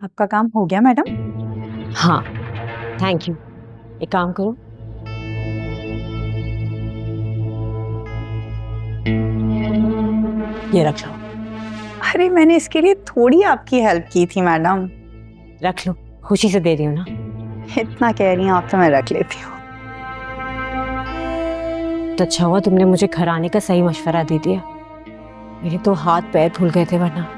आपका काम हो गया मैडम? हाँ, थैंक यू। एक काम करो, ये रख लो। अरे मैंने इसके लिए थोड़ी आपकी हेल्प की थी मैडम। रख लो, खुशी से दे रही हूँ ना। इतना कह रही हैं आप तो मैं रख लेती हूँ। तो अच्छा हुआ तुमने मुझे घर आने का सही मशवरा दे दिया, मेरे तो हाथ पैर फूल गए थे वरना।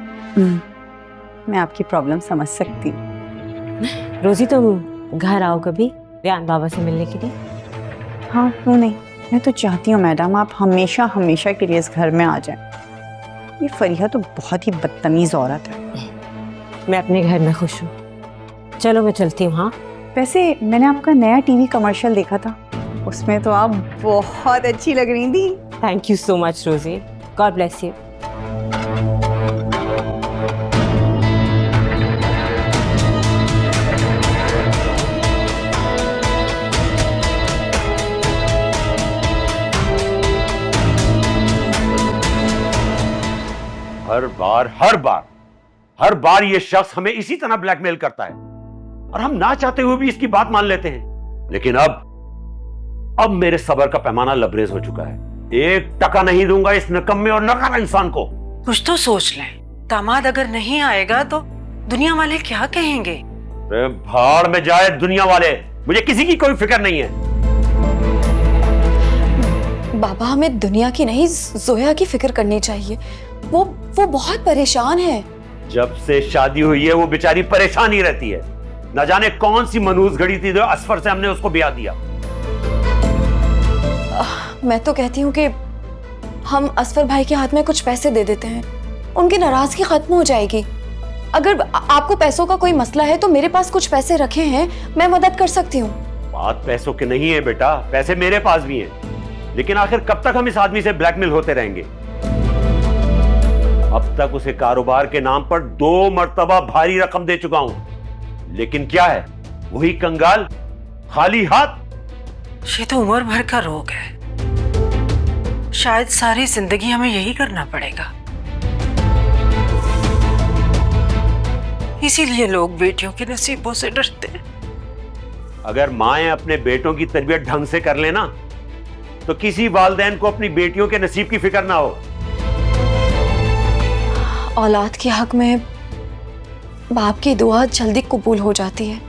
मैं आपकी प्रॉब्लम समझ सकती हूँ। रोजी तुम घर आओ कभी रेहान बाबा से मिलने के लिए। हाँ क्यों नहीं, मैं तो चाहती हूँ मैडम आप हमेशा हमेशा के लिए इस घर में आ जाएं। ये फरीहा तो बहुत ही बदतमीज औरत है। मैं अपने घर में खुश हूँ, चलो मैं चलती हूँ। हाँ वैसे मैंने आपका नया टीवी कमर्शियल देखा था, उसमें तो आप बहुत अच्छी लग रही थी। थैंक यू सो मच रोजी, गॉड ब्लेस यू। हर बार ये शख्स हमें इसी तरह ब्लैकमेल करता है और हम ना चाहते हुए भी इसकी बात मान लेते हैं। लेकिन अब मेरे सब्र का पैमाना लबरेज हो चुका है। 1 टका नहीं दूंगा इस निकम्मे और नकारा इंसान को। कुछ तो सोच लें, दामाद अगर नहीं आएगा तो दुनिया वाले क्या कहेंगे? अरे भाड़ में जाए दुनिया वाले, मुझे किसी की कोई फिक्र नहीं है। बाबा हमें दुनिया की नहीं जोया की फिक्र करनी चाहिए। वो बहुत परेशान है। जब से शादी हुई है वो बेचारी परेशान ही रहती है। न जाने कौन सी मनूस घड़ी थी जो असफर से हमने उसको ब्याह दिया। मैं तो कहती हूँ कि हम असफर भाई के हाथ में कुछ पैसे दे देते हैं, उनकी नाराजगी खत्म हो जाएगी। अगर आपको पैसों का कोई मसला है तो मेरे पास कुछ पैसे रखे हैं, मैं मदद कर सकती हूँ। बात पैसों की नहीं है बेटा, पैसे मेरे पास भी हैं। लेकिन आखिर कब तक हम इस आदमी से ब्लैकमेल होते रहेंगे? अब तक उसे कारोबार के नाम पर 2 मर्तबा भारी रकम दे चुका हूं, लेकिन क्या है, वही कंगाल खाली हाथ। ये तो उम्र भर का रोग है, शायद सारी जिंदगी हमें यही करना पड़ेगा। इसीलिए लोग बेटियों के नसीबों से डरते हैं। अगर माएं अपने बेटों की तरबियत ढंग से कर लेना तो किसी वालिदैन को अपनी बेटियों के नसीब की फिक्र ना हो। औलाद के हक में बाप की दुआ जल्दी कबूल हो जाती है।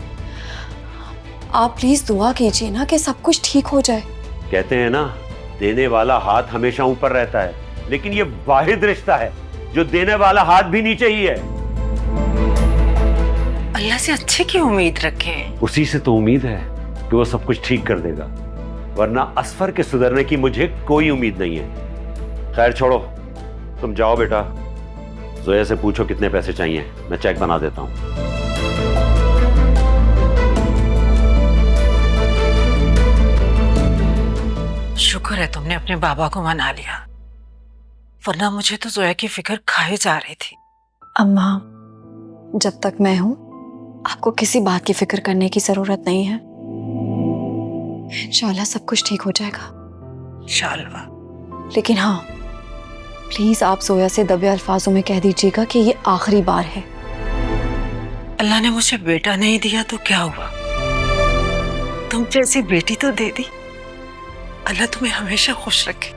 आप प्लीज दुआ कीजिए ना कि सब कुछ ठीक हो जाए। कहते हैं ना, देने वाला हाथ हमेशा ऊपर रहता है, लेकिन ये वाहिद रिश्ता है जो देने वाला हाथ भी नीचे ही है। अल्लाह से अच्छे की उम्मीद रखें। उसी से तो उम्मीद है कि वो सब कुछ ठीक कर देगा, वरना असफर के सुधरने की मुझे कोई उम्मीद नहीं है। खैर छोड़ो, तुम जाओ बेटा, जोया से पूछो कितने पैसे चाहिए, मैं चेक बना देता हूं। शुक्र है तुमने अपने बाबा को मना लिया, वरना मुझे तो जोया की फिक्र खाए जा रही थी। अम्मा, जब तक मैं हूं आपको किसी बात की फिक्र करने की जरूरत नहीं है। इंशाल्लाह सब कुछ ठीक हो जाएगा। इंशाल्लाह। लेकिन हाँ, प्लीज आप जोया से दबे अल्फाजों में कह दीजिएगा कि ये आखिरी बार है। अल्लाह ने मुझे बेटा नहीं दिया तो क्या हुआ, तुम जैसी बेटी तो दे दी। अल्लाह तुम्हें हमेशा खुश रखे।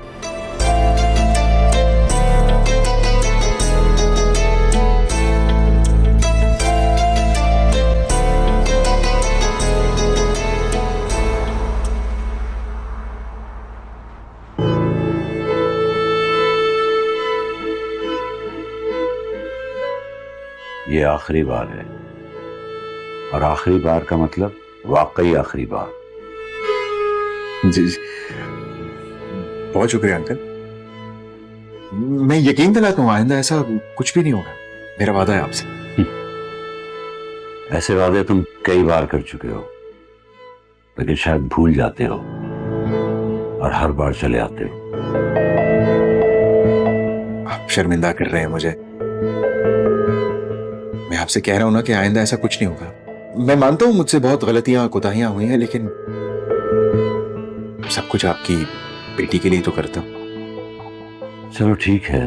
ये आखिरी बार है, और आखिरी बार का मतलब वाकई आखिरी बार। जी बहुत शुक्रिया अंकल, मैं यकीन दिलाता हूँ आइंदा ऐसा कुछ भी नहीं होगा, मेरा वादा है आपसे। ऐसे वादे तुम कई बार कर चुके हो, लेकिन शायद भूल जाते हो और हर बार चले आते हो। आप शर्मिंदा कर रहे हैं मुझे। मैं आपसे कह रहा हूं ना कि आइंदा ऐसा कुछ नहीं होगा। मैं मानता हूं मुझसे बहुत गलतियां कोताहियां हुई हैं, लेकिन सब कुछ आपकी बेटी के लिए तो करता हूं। चलो ठीक है,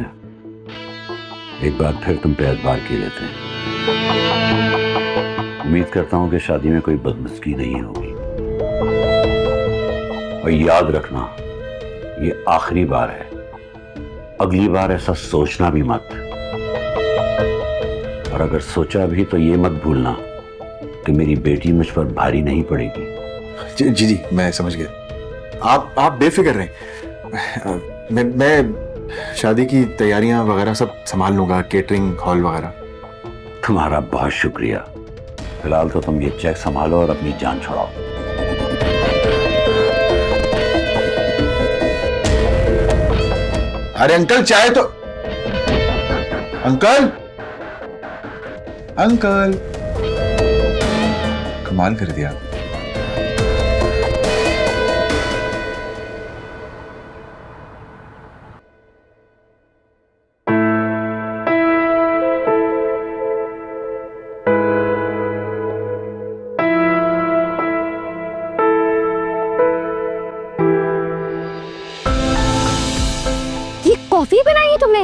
एक बार फिर तुम पे एतबार किए लेते हैं। उम्मीद करता हूं कि शादी में कोई बदमस्की नहीं होगी। और याद रखना, ये आखिरी बार है, अगली बार ऐसा सोचना भी मत। और अगर सोचा भी तो ये मत भूलना कि मेरी बेटी मुझ पर भारी नहीं पड़ेगी। जी जी जी, मैं समझ गया। आप बेफिक्र रहें। मैं शादी की तैयारियां वगैरह सब संभाल लूंगा, केटरिंग, हॉल वगैरह। तुम्हारा बहुत शुक्रिया। फिलहाल तो तुम ये चेक संभालो और अपनी जान छुड़ाओ। अरे अंकल, चाय तो। अंकल, अंकल, कमाल कर दिया। ये कॉफी बनाई है तुमने?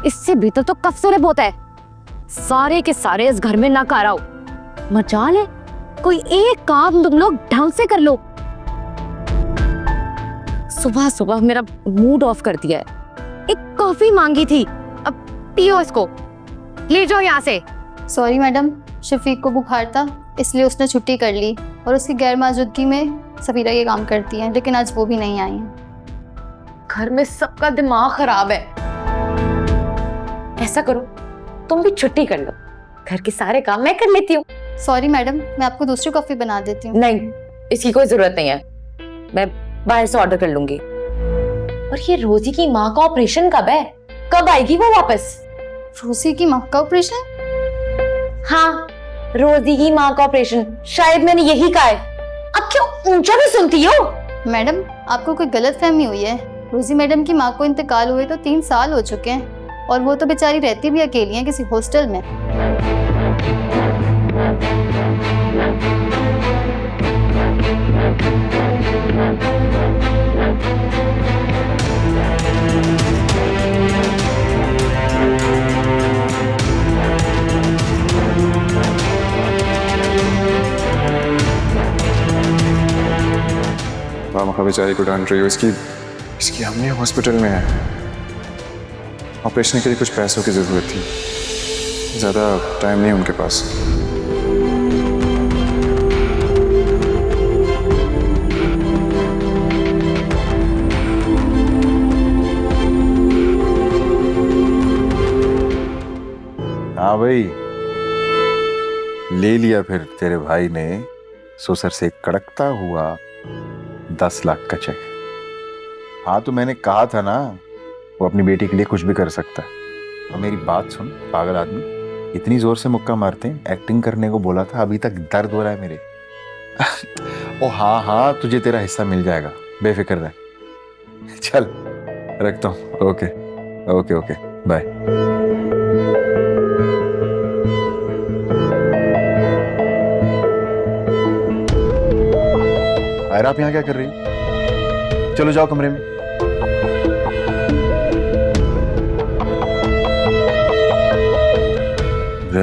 इससे भीतर तो कफ्सोरे बहुत है। सारे के सारे इस घर में नकार आओ। मजाल है, कोई एक काम तुम लोग ढंग से कर लो। सुबह सुबह मेरा मूड ऑफ कर दिया है। एक कॉफी मांगी थी, अब पियो इसको। ले जाओ यहाँ से। सॉरी मैडम, शफीक को बुखार था इसलिए उसने छुट्टी कर ली और उसकी गैर मौजूदगी में सफीरा ये काम करती है, लेकिन आज वो भी नहीं आई है। घर में सबका दिमाग खराब है। ऐसा करो, तुम भी छुट्टी कर लो, घर के सारे काम मैं कर लेती हूँ। सॉरी मैडम, मैं आपको दूसरी कॉफी बना देती हूँ। नहीं, इसकी कोई जरूरत नहीं है, मैं बाहर से ऑर्डर कर लूंगी। और ये रोजी की माँ का ऑपरेशन कब है? कब आएगी वो वापस? रोजी की माँ का ऑपरेशन? हाँ, रोजी की माँ का ऑपरेशन, शायद मैंने यही कहा है। अब क्यों ऊंचा भी सुनती हो? मैडम, आपको कोई गलत फहमी हुई है। रोजी मैडम की माँ को इंतकाल हुए तो 3 साल हो चुके हैं और वो तो बेचारी रहती भी अकेली है किसी हॉस्टल में। मामा बेचारी को डांट रही हो। इसकी अम्मी हॉस्पिटल में है। ऑपरेशन के लिए कुछ पैसों की जरूरत थी, ज्यादा टाइम नहीं उनके पास। हाँ भाई, ले लिया फिर तेरे भाई ने सुसर से कड़कता हुआ 10 लाख का चेक। हाँ, तो मैंने कहा था ना, वो अपनी बेटी के लिए कुछ भी कर सकता है। और मेरी बात सुन पागल आदमी, इतनी जोर से मुक्का मारते हैं, एक्टिंग करने को बोला था, अभी तक दर्द हो रहा है मेरे। ओ हाँ हाँ, तुझे तेरा हिस्सा मिल जाएगा, बेफिक्र रह। चल रखता हूँ। Okay okay okay, bye. Aira, आप यहाँ क्या कर रही हो? चलो जाओ कमरे में।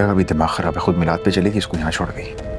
अभी दिमाग खराब है, खुद मिलाद पे चलेगी, इसको यहाँ छोड़ गई।